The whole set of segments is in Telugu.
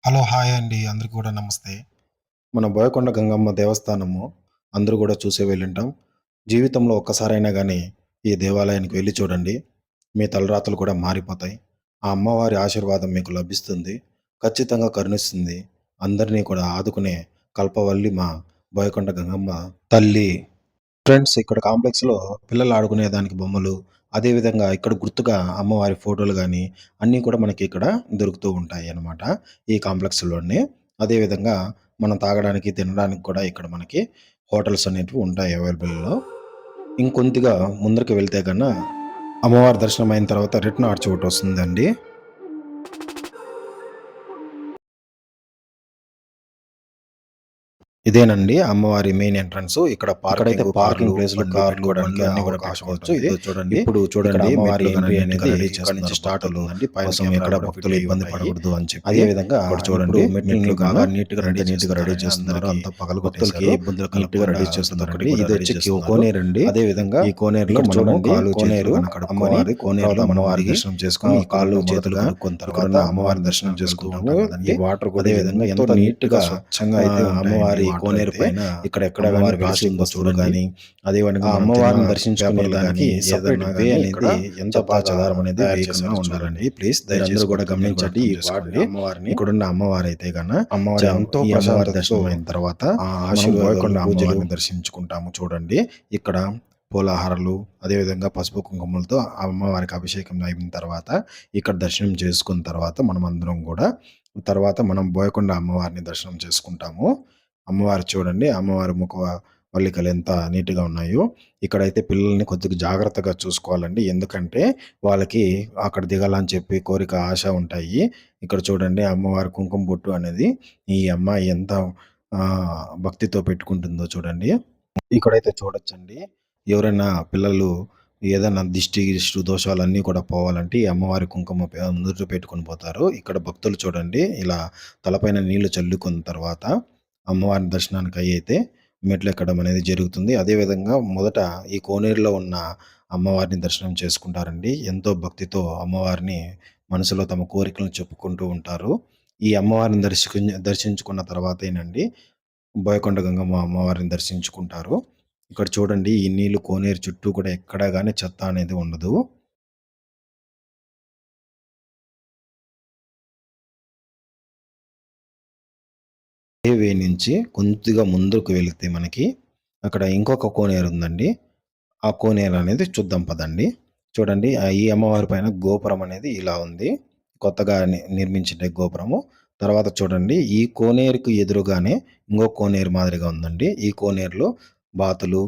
హలో! హాయ్ అండి. అందరికి కూడా నమస్తే. మన బోయకొండ గంగమ్మ దేవస్థానము అందరూ గూడా చూసే వెళ్ళుంటాం. జీవితంలో ఒక్కసారైనా గానీ ఈ దేవాలయానికి వెళ్లి చూడండి. మీ తలరాతలు కూడా మారిపోతాయి. ఆ అమ్మవారి ఆశీర్వాదం మీకు లభిస్తుంది. ఖచ్చితంగా కరుణిస్తుంది. అందరినీ కూడా ఆదుకునే కల్పవల్లి మా బోయకొండ గంగమ్మ తల్లి. ఫ్రెండ్స్, ఇక్కడ కాంప్లెక్స్‌లో పిల్లలు ఆడుకునేదానికి బొమ్మలు, అదే విధంగా ఇక్కడ గుర్తుగా అమ్మవారి ఫోటోలు గాని, అన్నీ కూడా మనకి ఇక్కడ దొరుకుతూ ఉంటాయన్నమాట. ఈ కాంప్లెక్స్‌లోనే. అదే విధంగా మనం తాగడానికి, తినడానికి కూడా ఇక్కడ మనకి హోటల్స్ అనేటివి ఉంటాయి అవైలబుల్‌లో. ఇంకొంతిగా ముందరికి వెళ్తే అమ్మవారి దర్శనం అయిన తర్వాత రిటర్న్ ఆర్చ్ ఒకటొస్తుందండి. ఇదేనండి అమ్మవారి మెయిన్ ఎంట్రన్స్. ఇక్కడైతే పార్కింగ్ ప్లేస్‌లో కార్లు, బండ్లు అన్నీ కూడా పెట్టుకోవచ్చు. ఇది చూడండి. ఇప్పుడు చూడండి అమ్మవారి ఎంట్రీ అనేది ఇక్కడి నుంచి స్టార్ట్ అవుతుందండి. కోసం ఎక్కడ భక్తులు ఇబ్బంది పడకూడదు అని చెప్పి. అదే విధంగా ఇక్కడ చూడండి మెట్లని బాగా నీట్‌గా రెడీ చేస్తున్నారు. అంతా పగలగొట్టేశారు. భక్తులకి ఇబ్బందులు నీట్‌గా రెడీ చేస్తున్నారండి. ఇది వచ్చి కోనేరండి. అదే విధంగా ఈ కోనేరులో మనము కాళ్ళు చేతులు అమ్మవారి కోనేరులో అమ్మవారి దర్శనం చేసుకొని కాళ్ళు చేతులు కడుక్కున్న తర్వాత అమ్మవారి దర్శనం చేసుకుంటాము. ఈ వాటర్ కూడా అదే విధంగా ఎంతో నీట్‌గా స్వచ్ఛంగా అయితే అమ్మవారి కోనేరు పైన ఇక్కడ అమ్మవారి వెలిసిందో చూడగాని అదే విధంగా అమ్మవారిని దర్శించుకునేదానికి సెపరేట్ వే అనేది ఎంత చెదారం అనేది వేయకుండా ఉండాలండి. ప్లీజ్ దయచేసి కూడా గమనించండి. ఈ వాటిని అమ్మవారిని ఇక్కడున్న అమ్మవారు అయితే అమ్మవారి ఎంతో అమ్మవారి దర్శనం అయిన తర్వాత ఆశీర్వాదం పూజలు దర్శించుకుంటాము. చూడండి ఇక్కడ పూలహారాలు అదేవిధంగా పసుపు కుంకుమలతో అమ్మవారికి అభిషేకం అయిన తర్వాత ఇక్కడ దర్శనం చేసుకున్న తర్వాత మనమందరం కూడా తర్వాత మనం బోయకొండ అమ్మవారిని దర్శనం చేసుకుంటాము. అమ్మవారు చూడండి. అమ్మవారి ముఖ వల్లికలు ఎంత నీట్‌గా ఉన్నాయో. ఇక్కడైతే పిల్లల్ని కొద్దిగా జాగ్రత్తగా చూసుకోవాలండి. ఎందుకంటే వాళ్ళకి అక్కడ దిగాలని చెప్పి కోరిక, ఆశ ఉంటాయి. ఇక్కడ చూడండి అమ్మవారి కుంకుమ బొట్టు అనేది ఈ అమ్మాయి ఎంత భక్తితో పెట్టుకుంటుందో చూడండి. ఇక్కడైతే చూడొచ్చండి. ఎవరైనా పిల్లలు ఏదైనా దిష్టి దోషాలన్నీ కూడా పోవాలంటే ఈ అమ్మవారి కుంకుమ నుదుట పెట్టుకొని పోతారు. ఇక్కడ భక్తులు చూడండి ఇలా తలపైన నీళ్లు చల్లుకున్న తర్వాత అమ్మవారి దర్శనానికి అయితే మెట్లెక్కడం అనేది జరుగుతుంది. అదేవిధంగా మొదట ఈ కోనేరులో ఉన్న అమ్మవారిని దర్శనం చేసుకుంటారండి. ఎంతో భక్తితో అమ్మవారిని మనసులో తమ కోరికలను చెప్పుకుంటూ ఉంటారు. ఈ అమ్మవారిని దర్శించుకున్న తర్వాతేనండి బోయకొండ గంగమ్మ అమ్మవారిని దర్శించుకుంటారు. ఇక్కడ చూడండి ఈ నీళ్లు కోనేరు చుట్టూ కూడా ఎక్కడా గాని చెత్త అనేది ఉండదు. వే నుంచి కొద్దిగా ముందుకు వెళితే మనకి అక్కడ ఇంకొక కోనేరు ఉందండి. ఆ కోనేరు అనేది చూద్దాం పదండి. చూడండి ఈ అమ్మవారి పైన గోపురం అనేది ఇలా ఉంది. కొత్తగా నిర్మించిన గోపురము. తర్వాత చూడండి ఈ కోనేరుకి ఎదురుగానే ఇంకో కోనేరు మాదిరిగా ఉందండి. ఈ కోనేరులో బాతులు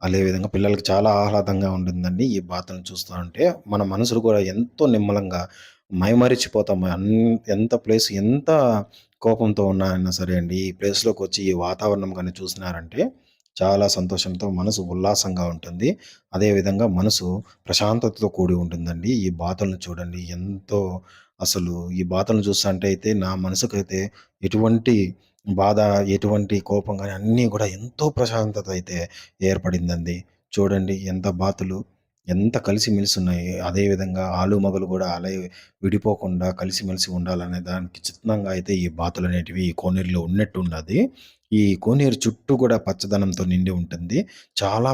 అదే విధంగా పిల్లలకి చాలా ఆహ్లాదంగా ఉంటుందండి. ఈ బాతులను చూస్తా ఉంటే మన మనసులు కూడా ఎంతో నిమ్మలంగా మైమరిచిపోతాం. ఎంత కోపంతో ఉన్నా సరే అండి, ఈ ప్లేస్‌లోకొచ్చి ఈ వాతావరణం గాని చూసినారంటే చాలా సంతోషంతో మనసు ఉల్లాసంగా ఉంటుంది. అదే విధంగా మనసు ప్రశాంతతతో కూడి ఉంటుందండి. ఈ బాతులను చూడండి ఎంతో అసలు ఈ బాతులను చూస్తంటే అయితే నా మనసుకైతే ఎటువంటి బాధ, ఎటువంటి కోపం గాని అన్నీ గూడా ఎంతో ప్రశాంతత అయితే ఏర్పడిందండి. చూడండి ఎంత బాతులు ఎంత కలిసిమెలిసి ఉన్నాయి. అదే విధంగా ఆలు, మగలు గూడా అలాగే విడిపోకుండా కలిసిమెలిసి ఉండాలనే దానికి చిత్తంగా అయితే ఈ బాతులనేటివి ఈ కోనేరులో ఉన్నట్టుండాది. ఈ కోనేరు చుట్టూ గూడా పచ్చదనంతో నిండి ఉంటుంది. చాలా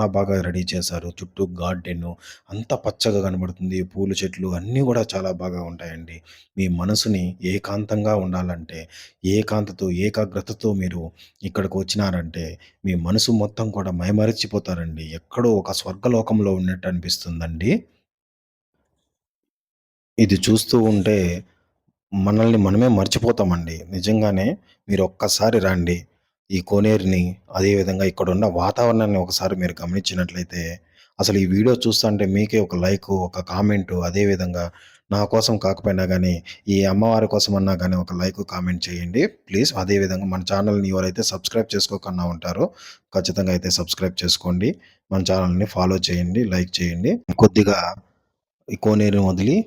బాగా రెడీ చేశారు. చుట్టూ గార్డెను అంతా పచ్చగా కనబడుతుంది. పూల చెట్లు అన్నీ గూడా చాలా బాగా ఉంటాయండి. మీ మనసుని ఏకాంతంగా ఉండాలంటే, ఏకాంతతో, ఏకాగ్రతతో మీరు ఇక్కడికి వచ్చినారంటే, మీ మనసు మొత్తం కూడా మైమరిచిపోతారండి. ఎక్కడో ఒక స్వర్గలోకంలో ఉన్నట్టు అనిపిస్తుందండి. ఇది చూస్తూ ఉంటే మనల్ని మనమే మర్చిపోతామండి. నిజంగానే మీరొక్కసారి రండి. ఈ కోనేరుని, అదే విధంగా ఇక్కడున్న వాతావరణాన్ని ఒకసారి మీరు గమనించినట్లయితే, అసలు ఈ వీడియో చూస్తంటే మీకే ఒక లైకు, ఒక కామెంటు, అదే విధంగా నా కోసం కాకపోయినా గానీ, ఈ అమ్మవారి కోసమన్నా గానీ ఒక లైకు, కామెంట్ చేయండి ప్లీజ్. అదే విధంగా మన ఛానల్‌ని ఎవరైతే సబ్స్క్రైబ్ చేసుకోకుండా ఉంటారో, ఖచ్చితంగా అయితే సబ్స్క్రైబ్ చేసుకోండి. మన ఛానల్‌ని ఫాలో చేయండి, లైక్ చేయండి. కొద్దిగా ఈ కోనేరుని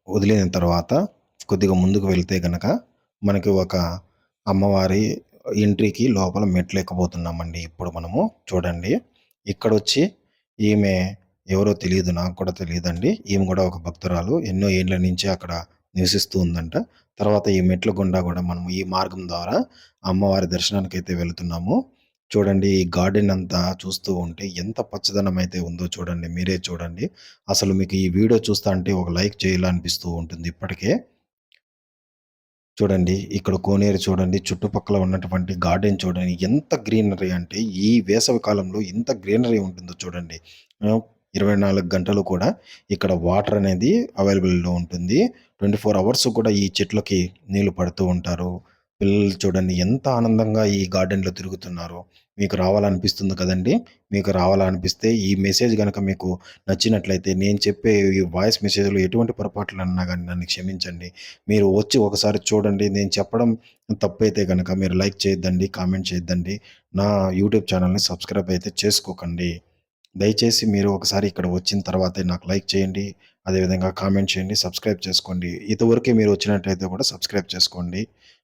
వదిలిన తర్వాత కొద్దిగా ముందుకు వెళ్తే గనక మనకి ఒక అమ్మవారి ఎంట్రీకి లోపల మెట్లెక్కబోతున్నామండి ఇప్పుడు మనము. చూడండి ఇక్కడొచ్చి ఈమె ఎవరో తెలీదు. నాకు కూడా తెలీదండి. ఈమె గూడా ఒక భక్తురాలు. ఎన్నో ఏండ్ల నుంచి అక్కడ నివసిస్తూ ఉందంట. తర్వాత ఈ మెట్ల గుండా గూడా మనము ఈ మార్గం ద్వారా అమ్మవారి దర్శనానికైతే వెళ్తున్నాము. చూడండి ఈ గార్డెన్ అంతా చూస్తూ ఉంటే ఎంత పచ్చదనం అయితే ఉందో చూడండి. మీరే చూడండి. అసలు మీకు ఈ వీడియో చూస్తా ఒక లైక్ చేయాలనిపిస్తూ ఉంటుంది ఇప్పటికే. చూడండి ఇక్కడ కోనేరు చూడండి. చుట్టుపక్కల ఉన్నటువంటి గార్డెన్ చూడండి. ఎంత గ్రీనరీ అంటే ఈ వేసవి కాలంలో ఇంత గ్రీనరీ ఉంటుందో చూడండి. 24 గంటలు కూడా ఇక్కడ వాటర్ అనేది అవైలబుల్‌లో ఉంటుంది. 24 అవర్స్ కూడా ఈ చెట్లకి నీళ్లు పడుతూ ఉంటారు. పిల్లలు చూడండి ఎంత ఆనందంగా ఈ గార్డెన్‌లో తిరుగుతున్నారో. మీకు రావాలనిపిస్తుంది కదండీ! మీకు రావాలనిపిస్తే ఈ మెసేజ్ గనక మీకు నచ్చినట్లయితే నేను చెప్పే ఈ వాయిస్ మెసేజ్‌లో ఎటువంటి పొరపాట్లన్నా గాని నన్ను క్షమించండి. మీరు వచ్చి ఒకసారి చూడండి. నేను చెప్పడం తప్పైతే గనక మీరు లైక్ చేయొద్దండి, కామెంట్ చేయొద్దండి. నా యూట్యూబ్ ఛానెల్‌ని సబ్స్క్రైబ్ అయితే చేసుకోకండి. దయచేసి మీరు ఒకసారి ఇక్కడ వచ్చిన తర్వాతే నాకు లైక్ చేయండి. అదేవిధంగా కామెంట్ చేయండి, సబ్స్క్రైబ్ చేసుకోండి. ఇదివరకే మీరు వచ్చినట్టయితే కూడా సబ్స్క్రైబ్ చేసుకోండి.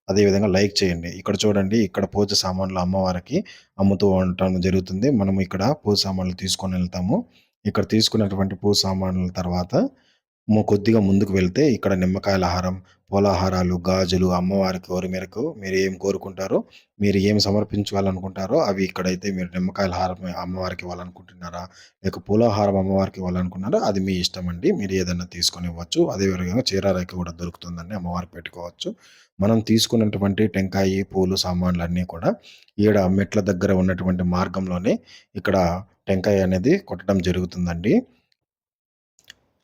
అదేవిధంగా లైక్ చేయండి. ఇక్కడ చూడండి ఇక్కడ పూజ సామాన్లు అమ్మవారికి అమ్ముతూ ఉండటం జరుగుతుంది. మనం ఇక్కడ పూజ సామాన్లు తీసుకొని వెళ్తాము. ఇక్కడ తీసుకున్నటువంటి పూజ సామాన్ల తర్వాత కొద్దిగా ముందుకు వెళ్తే ఇక్కడ నిమ్మకాయల హారం, పూలహారాలు, గాజులు అమ్మవారి కోరిక మేరకు మీరు ఏం కోరుకుంటారో, మీరు ఏమి సమర్పించుకోవాలనుకుంటారో అవి ఇక్కడైతే మీరు నిమ్మకాయల హారం అమ్మవారికి ఇవ్వాలనుకుంటున్నారా? లేక పూలహారం అమ్మవారికి ఇవ్వాలనుకున్నారా? అది మీ ఇష్టమండి. మీరు ఏదన్నా తీసుకొని ఇవ్వచ్చు. అదే విధంగా చీర రేఖ కూడా దొరుకుతుందండి. అమ్మవారికి పెట్టుకోవచ్చు. మనం తీసుకున్నటువంటి టెంకాయి, పూలు సామాన్లన్నీ కూడా ఈడ మెట్ల దగ్గర ఉన్నటువంటి మార్గంలోనే ఇక్కడ టెంకాయ అనేది కొట్టడం జరుగుతుందండి.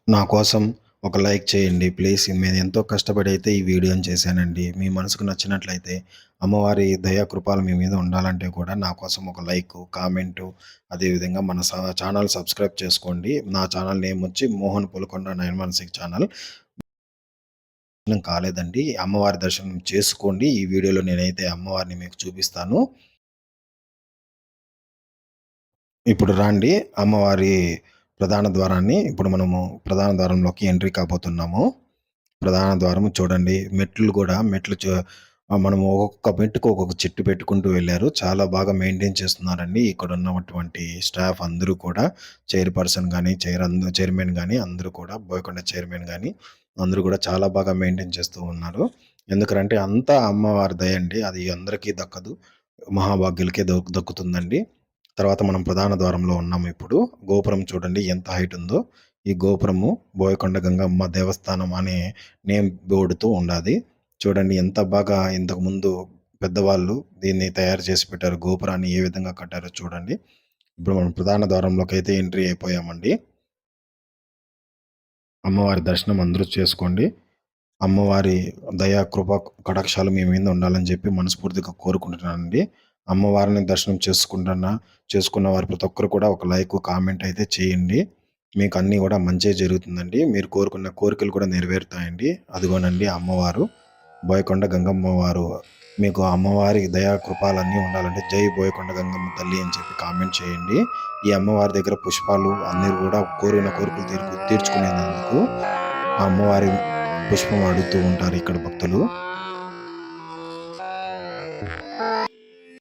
నా కోసం ఒక లైక్ చేయండి ప్లీజ్. నేను ఎంతో కష్టపడి అయితే ఈ వీడియోని చేశానండి. మీ మనసుకు నచ్చినట్లయితే అమ్మవారి దయా కృపలు మీ మీద ఉండాలంటే కూడా నా కోసం ఒక లైకు, కామెంటు అదేవిధంగా మన ఛానల్ సబ్స్క్రైబ్ చేసుకోండి. నా ఛానల్ నేమ్ వచ్చి మోహన్ పులకొండ 916 ఛానల్. కాలేదండి. అమ్మవారి దర్శనం చేసుకోండి. ఈ వీడియోలో నేనైతే అమ్మవారిని మీకు చూపిస్తాను. ఇప్పుడు రాండి అమ్మవారి ప్రధాన ద్వారాన్ని ఇప్పుడు మనము ప్రధాన ద్వారంలోకి ఎంట్రీ కాబోతున్నాము. ప్రధాన ద్వారం చూడండి. మెట్లు గూడా మనము ఒక్కొక్క మెట్టుకు ఒక్కొక్క చెట్టు పెట్టుకుంటూ వెళ్లారు. చాలా బాగా మెయింటైన్ చేస్తున్నారండి. ఇక్కడ ఉన్నటువంటి స్టాఫ్ అందరూ కూడా చైర్‌పర్సన్ గాని, చైర్మన్ గాని అందరూ కూడా బోయకొండ చైర్మన్ గాని అందరూ కూడా చాలా బాగా మెయింటైన్ చేస్తూ ఉన్నారు. ఎందుకంటే అంతా అమ్మవారి దయ అండి. అది అందరికీ దక్కదు. మహాభాగ్యులకే దక్కుతుందండి. తర్వాత మనం ప్రధాన ద్వారంలో ఉన్నాము ఇప్పుడు. గోపురం చూడండి ఎంత హైట్ ఉందో. ఈ గోపురము బోయకొండ గంగమ్మ దేవస్థానం అనే నేమ్ బోర్డుతో ఉండాది. చూడండి ఎంత బాగా ఇంతకుముందు పెద్దవాళ్ళు దీన్ని తయారు చేసి పెట్టారు. గోపురాన్ని ఏ విధంగా కట్టారో చూడండి. ఇప్పుడు మనం ప్రధాన ద్వారంలోకైతే ఎంట్రీ అయిపోయామండి. అమ్మవారి దర్శనం అందరూ చేసుకోండి. అమ్మవారి దయా, కృప, కటాక్షాలు మీ మీద ఉండాలని చెప్పి మనస్ఫూర్తిగా కోరుకుంటున్నానండి. అమ్మవారిని దర్శనం చేసుకున్న వారు ప్రతి ఒక్కరు కూడా ఒక లైక్, కామెంట్ అయితే చేయండి. మీకు అన్నీ కూడా మంచే జరుగుతుందండి. మీరు కోరుకున్న కోరికలు కూడా నెరవేరుతాయండి. అదిగోనండి అమ్మవారు, బోయకొండ గంగమ్మ వారు. మీకు అమ్మవారి దయా కృపాలన్నీ ఉండాలంటే జై బోయకొండ గంగమ్మ తల్లి అని చెప్పి కామెంట్ చేయండి. ఈ అమ్మవారి దగ్గర పుష్పాలు అందరూ కూడా కోరిన కోరికలు తీర్చుకునేందుకు ఆ అమ్మవారి పుష్పం అడుగుతూ ఉంటారు ఇక్కడ భక్తులు.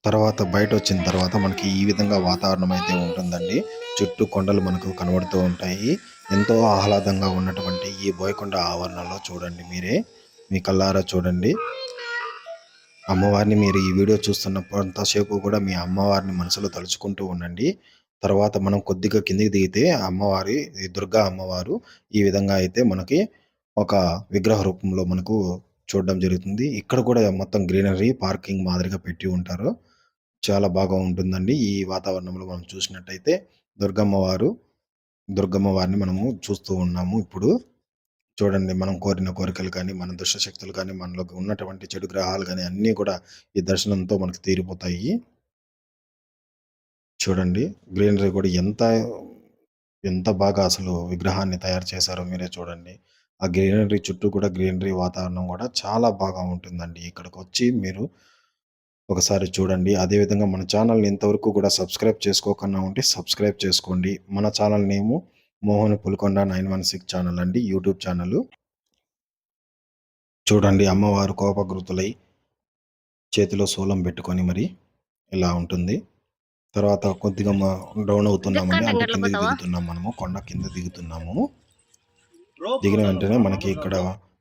తర్వాత బయటొచ్చిన తర్వాత మనకి ఈ విధంగా వాతావరణం అయితే ఉంటుందండి. చుట్టూ కొండలు మనకు కనబడుతూ ఉంటాయి. ఎంతో ఆహ్లాదంగా ఉన్నటువంటి ఈ బోయకొండ ఆవరణలో చూడండి మీరే. మీ కళ్ళారా చూడండి. అమ్మవారిని మీరు ఈ వీడియో చూస్తున్నంతసేపు కూడా మీ అమ్మవారిని మనసులో తలుచుకుంటూ ఉండండి. తర్వాత మనం కొద్దిగా కిందికి దిగితే అమ్మవారి దుర్గా అమ్మవారు ఈ విధంగా అయితే మనకి ఒక విగ్రహ రూపంలో మనకు చూడడం జరుగుతుంది. ఇక్కడ కూడా మొత్తం గ్రీనరీ పార్కింగ్ మాదిరిగా పెట్టి ఉంటారు. చాలా బాగా ఉంటుందండి. ఈ వాతావరణంలో మనం చూసినట్టయితే దుర్గమ్మ వారిని మనము చూస్తూ ఉన్నాము ఇప్పుడు. చూడండి మనం కోరిన కోరికలు కానీ, మన దుష్ట శక్తులు కానీ, మనలో ఉన్నటువంటి చెడు గ్రహాలు గానీ అన్నీ కూడా ఈ దర్శనంతో మనకు తీరిపోతాయి. చూడండి గ్రీనరీ కూడా ఎంత బాగా అసలు విగ్రహాన్ని తయారు చేశారో మీరే చూడండి. ఆ గ్రీనరీ చుట్టూ కూడా గ్రీనరీ వాతావరణం కూడా చాలా బాగా ఉంటుందండి. ఇక్కడికొచ్చి మీరు ఒకసారి చూడండి. అదేవిధంగా మన ఛానల్‌ని ఇంతవరకు కూడా సబ్స్క్రైబ్ చేసుకోకుండా ఉంటే సబ్స్క్రైబ్ చేసుకోండి. మన ఛానల్ నేము మోహన్ పులికొండ 916 ఛానల్ అండి. YouTube channel. చూడండి అమ్మవారు కోపగ్రుతులై చేతిలో శూలం పెట్టుకొని మరి ఇలా ఉంటుంది. తర్వాత కొద్దిగా డౌన్ అవుతున్నామండి. అంటే కిందకి దిగుతున్నాం మనము. కొండ కింద దిగుతున్నాము. దిగిన వెంటనే మనకి ఇక్కడ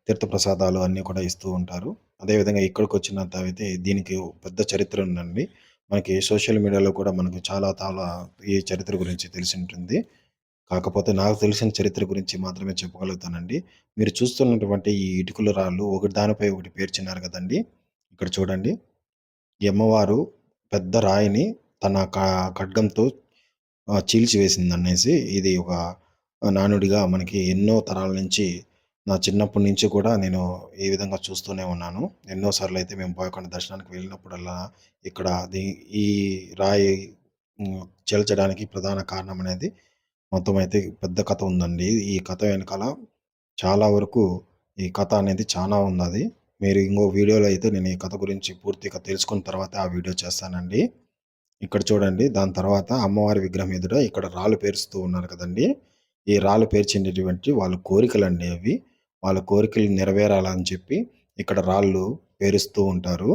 తీర్థప్రసాదాలు అన్నీ కూడా ఇస్తూ ఉంటారు. అదేవిధంగా ఇక్కడికొచ్చినంతయితే దీనికి పెద్ద చరిత్ర ఉందండి. మనకి సోషల్ మీడియాలో కూడా మనకు చాలా చాలా ఈ చరిత్ర గురించి తెలిసుంటుంది. కాకపోతే నాకు తెలిసిన చరిత్ర గురించి మాత్రమే చెప్పగలుగుతానండి. మీరు చూస్తున్నటువంటి ఈ ఇటుకల రాళ్ళు ఒకటి దానిపై ఒకటి పేర్చినారు గదండీ! ఇక్కడ చూడండి. ఈ అమ్మవారు పెద్ద రాయిని తన ఖడ్గంతో చీల్చివేసిందనేసి ఇది ఒక నానుడిగా మనకి ఎన్నో తరాల నుంచి నా చిన్నప్పటి నుంచి కూడా నేను ఈ విధంగా చూస్తూనే ఉన్నాను. ఎన్నో సార్లయితే మేము బోయకొండ దర్శనానికి వెళ్ళినప్పుడల్లా ఇక్కడ ఈ రాయి చీల్చడానికి ప్రధాన కారణం అనేది మొత్తం అయితే పెద్ద కథ ఉందండి. ఈ కథ వెనకాల చాలా వరకు ఈ కథ అనేది చానా ఉన్నది. మీరు ఇంకో వీడియోలో అయితే నేను ఈ కథ గురించి పూర్తిగా తెలుసుకున్న తర్వాతే ఆ వీడియో చేస్తానండి. ఇక్కడ చూడండి. దాని తర్వాత అమ్మవారి విగ్రహం ఎదుట ఇక్కడ రాళ్ళు పేరుస్తూ ఉన్నారు కదండీ! ఈ రాళ్ళు పేర్చినటువంటి వాళ్ళ కోరికలండి అవి. వాళ్ళ కోరికలు నెరవేరాలని చెప్పి ఇక్కడ రాళ్ళు పేరుస్తూ ఉంటారు.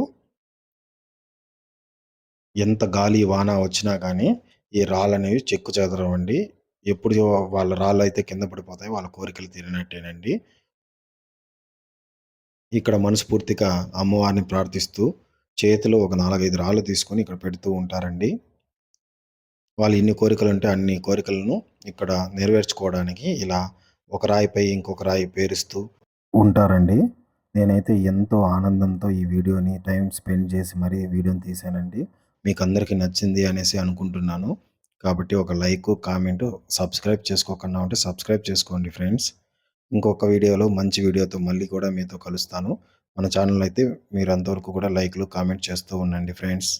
ఎంత గాలి, వాన వచ్చినా గానీ ఈ రాళ్ళనేవి చెక్కు చెదరవండి. ఎప్పుడు వాళ్ళ రాళ్ళైతే కింద పడిపోతాయో వాళ్ళ కోరికలు తీరినట్టేనండి. ఇక్కడ మనస్ఫూర్తిగా అమ్మవారిని ప్రార్థిస్తూ చేతిలో ఒక 4, 5 రాళ్ళు తీసుకొని ఇక్కడ పెడుతూ ఉంటారండి. వాళ్ళు ఎన్ని కోరికలుంటే అన్ని కోరికలను ఇక్కడ నెరవేర్చుకోవడానికి ఇలా ఒక రాయిపై ఇంకొక రాయి పేరుస్తూ ఉంటారండి. నేనైతే ఎంతో ఆనందంతో ఈ వీడియోని టైం స్పెండ్ చేసి మరీ వీడియోని తీశానండి. మీకందరికీ నచ్చింది అనేసి అనుకుంటున్నాను. కాబట్టి ఒక లైకు, కామెంటు, సబ్స్క్రైబ్ చేసుకోకుండా ఉంటే సబ్స్క్రైబ్ చేసుకోండి ఫ్రెండ్స్. ఇంకొక వీడియోలో మంచి వీడియోతో మళ్ళీ కూడా మీతో కలుస్తాను. మన ఛానల్ అయితే మీరు అంతవరకు కూడా లైక్లు, కామెంట్ చేస్తూ ఉండండి ఫ్రెండ్స్.